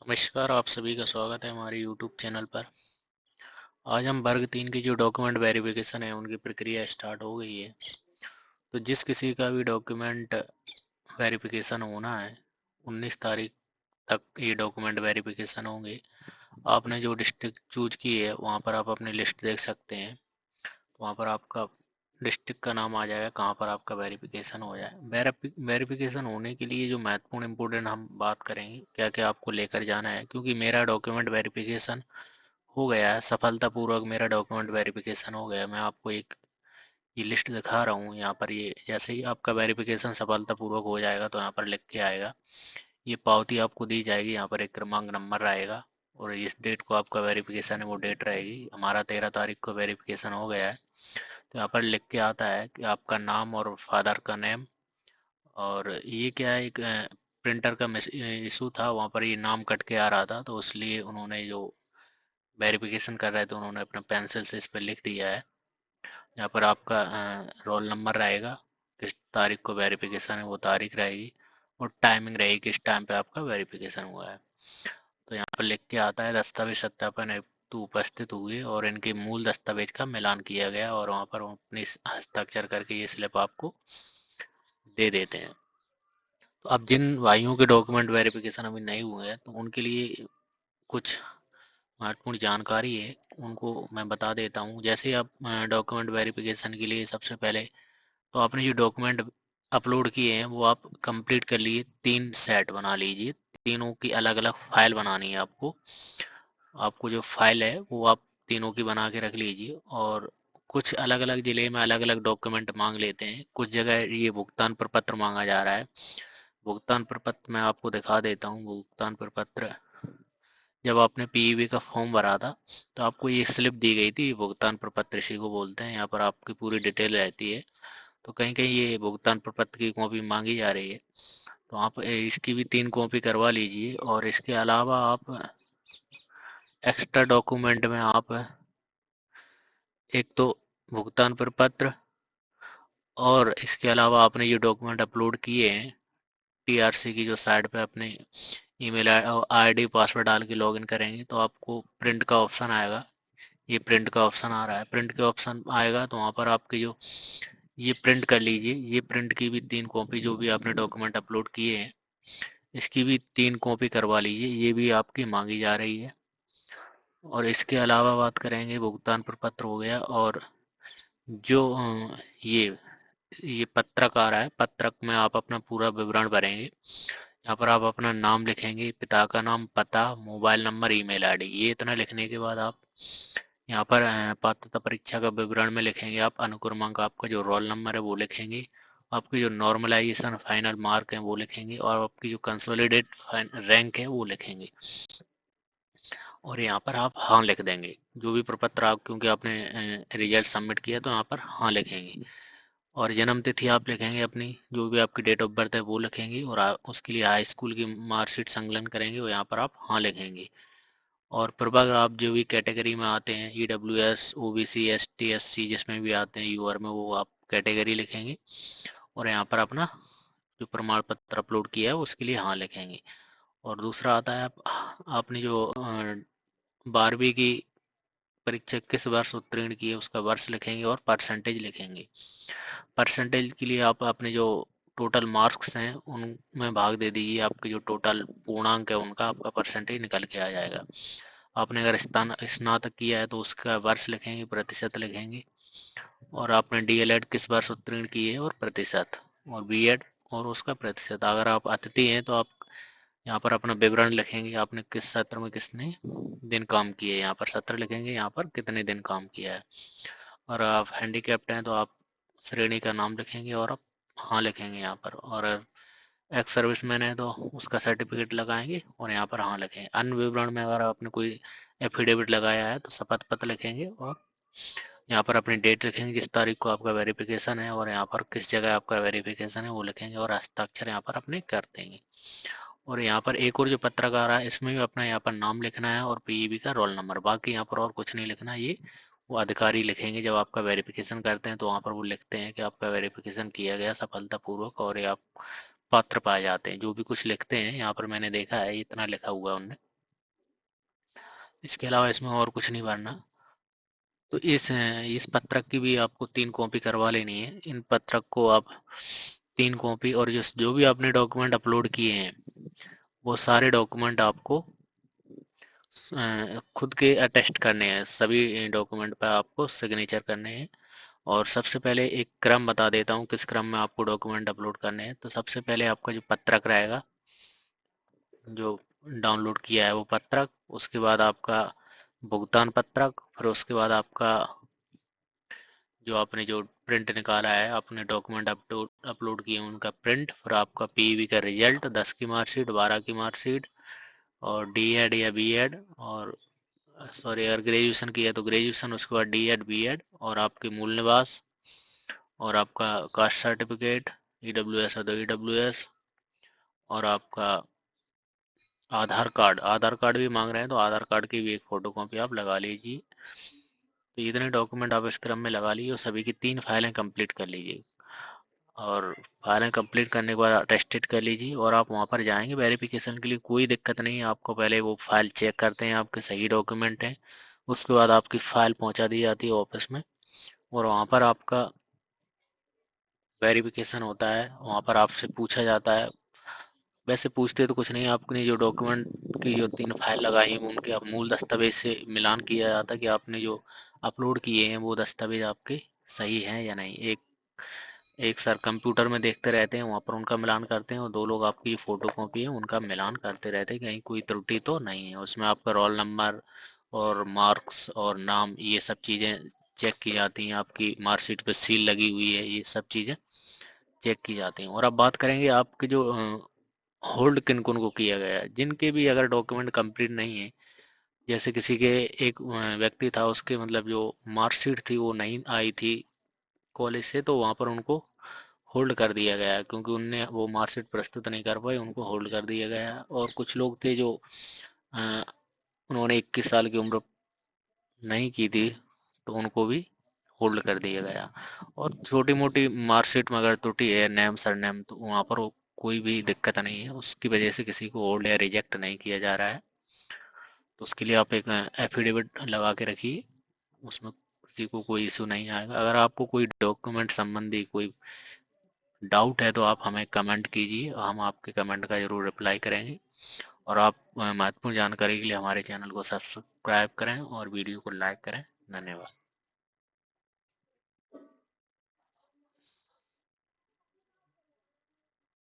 नमस्कार, आप सभी का स्वागत है हमारे यूट्यूब चैनल पर। आज हम वर्ग 3 की जो डॉक्यूमेंट वेरिफिकेशन है उनकी प्रक्रिया स्टार्ट हो गई है। तो जिस किसी का भी डॉक्यूमेंट वेरिफिकेशन होना है 19 तारीख तक ये डॉक्यूमेंट वेरिफिकेशन होंगे। आपने जो डिस्ट्रिक्ट चूज की है वहाँ पर आप अपनी लिस्ट देख सकते हैं। वहाँ पर आपका डिस्ट्रिक्ट का नाम आ जाएगा, कहाँ पर आपका वेरिफिकेशन हो जाए। वेरिफिकेशन होने के लिए जो महत्वपूर्ण इंपोर्टेंट हम बात करेंगे, क्या क्या आपको लेकर जाना है, क्योंकि मेरा डॉक्यूमेंट वेरिफिकेशन हो गया है सफलतापूर्वक। मेरा डॉक्यूमेंट वेरिफिकेशन हो गया। मैं आपको एक ये लिस्ट दिखा रहा हूँ यहाँ पर। ये जैसे ही आपका वेरिफिकेशन सफलतापूर्वक हो जाएगा तो यहाँ पर लिख के आएगा, ये पावती आपको दी जाएगी। यहाँ पर एक क्रमांक नंबर रहेगा और इस डेट को आपका वेरिफिकेशन है वो डेट रहेगी। हमारा 13 तारीख को वेरिफिकेशन हो गया है। तो यहाँ पर लिख के आता है कि आपका नाम और फादर का नेम। और ये क्या है, एक प्रिंटर का इशू था, वहाँ पर ये नाम कट के आ रहा था, तो इसलिए उन्होंने जो वेरिफिकेशन कर रहे थे उन्होंने अपना पेंसिल से इस पर लिख दिया है। यहाँ पर आपका रोल नंबर रहेगा, किस तारीख को वेरिफिकेशन है वो तारीख रहेगी, और टाइमिंग रहेगी किस टाइम पे आपका वेरिफिकेशन हुआ है। तो यहाँ पर लिख के आता है दस्तावेज सत्यापन हेतु उपस्थित हुए और इनके मूल दस्तावेज का मिलान किया गया, और वहाँ पर वो अपनी हस्ताक्षर करके ये स्लिप आपको दे देते हैं। तो अब जिन भाइयों के डॉक्यूमेंट वेरिफिकेशन अभी नहीं हुए हैं तो उनके लिए कुछ महत्वपूर्ण जानकारी है, उनको मैं बता देता हूँ। जैसे ही आप डॉक्यूमेंट वेरिफिकेशन के लिए सबसे पहले तो आपने जो डॉक्यूमेंट अपलोड किए हैं वो आप कंप्लीट कर लिए, 3 सेट बना लीजिए। तीनों की अलग अलग फाइल बनानी है आपको। आपको जो फाइल है वो आप तीनों की बना के रख लीजिए। और कुछ अलग अलग ज़िले में अलग अलग डॉक्यूमेंट मांग लेते हैं, कुछ जगह ये भुगतान प्रपत्र मांगा जा रहा है। भुगतान प्रपत्र मैं आपको दिखा देता हूँ। भुगतान प्रपत्र, जब आपने पीईबी का फॉर्म भरा था तो आपको ये स्लिप दी गई थी, भुगतान प्रपत्र इसी को बोलते हैं। यहाँ पर आपकी पूरी डिटेल रहती है। तो कहीं कहीं ये भुगतान प्रपत्र की कॉपी मांगी जा रही है, तो आप इसकी भी 3 कॉपी करवा लीजिए। और इसके अलावा आप एक्स्ट्रा डॉक्यूमेंट में आप एक तो भुगतान प्रपत्र, और इसके अलावा आपने ये डॉक्यूमेंट अपलोड किए हैं टीआरसी की जो साइट पे अपने ईमेल आईडी पासवर्ड डाल के लॉगिन करेंगे तो आपको प्रिंट का ऑप्शन आएगा। ये प्रिंट का ऑप्शन आ रहा है, प्रिंट के ऑप्शन आएगा तो वहाँ पर आपकी जो ये प्रिंट कर लीजिए। ये प्रिंट की भी 3 कॉपी, जो भी आपने डॉक्यूमेंट अपलोड किए हैं इसकी भी 3 कॉपी करवा लीजिए, ये भी आपकी मांगी जा रही है। और इसके अलावा बात करेंगे, भुगतान प्रपत्र हो गया। और जो ये ये पत्रक आ रहा है, पत्रक में आप अपना पूरा विवरण भरेंगे। यहाँ पर आप अपना नाम लिखेंगे, पिता का नाम, पता, मोबाइल नंबर, ईमेल आईडी। ये इतना लिखने के बाद आप यहाँ पर पात्रता परीक्षा का विवरण में लिखेंगे आप अनुक्रमांक, आपका जो रोल नंबर है वो लिखेंगे, आपकी जो नॉर्मलाइजेशन फाइनल मार्क है वो लिखेंगे, और आपकी जो कंसोलिडेट रैंक है वो लिखेंगे। और यहाँ पर आप हाँ लिख देंगे। जो भी प्रपत्र आप, क्योंकि आपने रिजल्ट सबमिट किया तो यहाँ पर हाँ लिखेंगे। और जन्म तिथि आप लिखेंगे अपनी, जो भी आपकी डेट ऑफ बर्थ है वो लिखेंगे। और उसके लिए हाई स्कूल की मार्कशीट संकलन करेंगे और यहाँ पर आप हाँ लिखेंगे। और प्रभाग आप जो भी कैटेगरी में आते हैं, ईडब्ल्यूएस, ओबीसी, एसटी, एससी, जिसमें भी आते हैं यूआर में, वो आप कैटेगरी लिखेंगे। और यहाँ पर अपना जो प्रमाण पत्र अपलोड किया है उसके लिए हाँ लिखेंगे। और दूसरा आता है, आप आपने जो 12वीं की परीक्षा किस वर्ष उत्तीर्ण की है उसका वर्ष लिखेंगे और परसेंटेज लिखेंगे। परसेंटेज के लिए आप अपने जो टोटल मार्क्स हैं उनमें भाग दे दीजिए। आपके जो टोटल पूर्णांक है उनका आपका परसेंटेज निकल के आ जाएगा। आपने अगर स्नातक किया है तो उसका वर्ष लिखेंगे, प्रतिशत लिखेंगे। और आपने डीएलएड किस वर्ष उत्तीर्ण की है और प्रतिशत, और बीएड और उसका प्रतिशत। अगर आप अतिथि हैं तो आप यहाँ पर अपना विवरण लिखेंगे, आपने किस सत्र में कितने दिन काम किए, यहाँ पर सत्र लिखेंगे, यहाँ पर कितने दिन काम किया है। और आप हैंडीकैप्ड हैं तो आप श्रेणी का नाम लिखेंगे और आप हाँ लिखेंगे यहाँ पर। और एक्स सर्विसमैन है तो उसका सर्टिफिकेट लगाएंगे और यहाँ पर हाँ लिखेंगे। अन्य विवरण में अगर आपने कोई एफिडेविट लगाया है तो शपथ पत्र लिखेंगे, और यहाँ पर अपनी डेट लिखेंगे जिस तारीख को आपका वेरिफिकेशन है, और यहाँ पर किस जगह आपका वेरिफिकेशन है वो लिखेंगे, और हस्ताक्षर यहाँ पर अपने कर देंगे। और यहाँ पर एक और जो पत्रकार है इसमें भी अपना यहाँ पर नाम लिखना है और पीईबी का रोल नंबर, बाकी यहाँ पर और कुछ नहीं लिखना। ये वो अधिकारी लिखेंगे जब आपका वेरिफिकेशन करते हैं, तो वहाँ पर वो लिखते हैं कि आपका वेरिफिकेशन किया गया सफलतापूर्वक और ये आप पात्र पाए जाते हैं। जो भी कुछ लिखते हैं यहाँ पर मैंने देखा है, इतना लिखा हुआ है उनने। इसके अलावा इसमें और कुछ नहीं भरना। तो इस पत्रक की भी आपको 3 कॉपी करवा लेनी है। इन पत्रक को आप 3 कॉपी, और जो भी आपने डॉक्यूमेंट अपलोड किए हैं वो सारे डॉक्यूमेंट आपको खुद के अटेस्ट करने हैं। सभी डॉक्यूमेंट पर आपको सिग्नेचर करने हैं। और सबसे पहले एक क्रम बता देता हूँ किस क्रम में आपको डॉक्यूमेंट अपलोड करने हैं। तो सबसे पहले आपका जो पत्रक रहेगा, जो डाउनलोड किया है वो पत्रक, उसके बाद आपका भुगतान पत्रक, फिर उसके बाद आपका जो प्रिंट निकाला है, आपने डॉक्यूमेंट अपलोड किए उनका प्रिंट, फिर आपका पीईवी का रिजल्ट, 10 की मार्कशीट, 12 की मार्कशीट, और डीएड या बीएड, और सॉरी अगर ग्रेजुएशन किया है तो ग्रेजुएशन, उसके बाद डीएड बीएड, और आपके मूल निवास, और आपका कास्ट सर्टिफिकेट, ईडब्ल्यूएस है तो ईडब्ल्यूएस, और आपका आधार कार्ड भी मांग रहे हैं तो आधार कार्ड की भी एक फ़ोटो कॉपी आप लगा लीजिए। तो इतने डॉक्यूमेंट आप इस क्रम में लगा लीजिए और सभी की 3 फाइलें कंप्लीट कर लीजिए। और फाइलें कंप्लीट करने के बाद अटेस्टेड कर लीजिए और आप वहाँ पर जाएंगे वेरिफिकेशन के लिए। कोई दिक्कत नहीं है, आपको पहले वो फाइल चेक करते हैं आपके सही डॉक्यूमेंट हैं, उसके बाद आपकी फ़ाइल पहुँचा दी जाती है ऑफिस में, और वहाँ पर आपका वेरिफिकेशन होता है। वहाँ पर आपसे पूछा जाता है, वैसे पूछते तो कुछ नहीं, आपने जो डॉक्यूमेंट की जो 3 फाइल लगाई हैं उनके आप मूल दस्तावेज से मिलान किया जाता है कि आपने जो अपलोड किए हैं वो दस्तावेज आपके सही हैं या नहीं। एक एक सर कंप्यूटर में देखते रहते हैं, वहाँ पर उनका मिलान करते हैं, और 2 लोग आपकी फोटो कॉपी है उनका मिलान करते रहते हैं कहीं कोई त्रुटि तो नहीं है। उसमें आपका रोल नंबर और मार्क्स और नाम, ये सब चीज़ें चेक की जाती हैं। आपकी मार्कशीट पे सील लगी हुई है, ये सब चीज़ें चेक की जाती हैं। और अब बात करेंगे आपके जो होल्ड किन किन को किया गया है। जिनके भी अगर डॉक्यूमेंट कंप्लीट नहीं है, जैसे किसी के एक व्यक्ति था, उसके मतलब जो मार्कशीट थी वो नहीं आई थी कॉलेज से, तो वहाँ पर उनको होल्ड कर दिया गया है, क्योंकि उनने वो मार्कशीट प्रस्तुत नहीं कर पाए, उनको होल्ड कर दिया गया है। और कुछ लोग थे जो अ, उन्होंने 21 साल की उम्र नहीं की थी, तो उनको भी होल्ड कर दिया गया। और छोटी मोटी मार्कशीट में अगर त्रुटि है, नेम सरनेम, तो वहाँ पर कोई भी दिक्कत नहीं है, उसकी वजह से किसी को होल्ड या रिजेक्ट नहीं किया जा रहा है। तो उसके लिए आप एक एफिडेविट लगा के रखिए, उसमें किसी को कोई इशू नहीं आएगा। अगर आपको कोई डॉक्यूमेंट संबंधी कोई डाउट है तो आप हमें कमेंट कीजिए, हम आपके कमेंट का ज़रूर रिप्लाई करेंगे। और आप महत्वपूर्ण जानकारी के लिए हमारे चैनल को सब्सक्राइब करें और वीडियो को लाइक करें। धन्यवाद।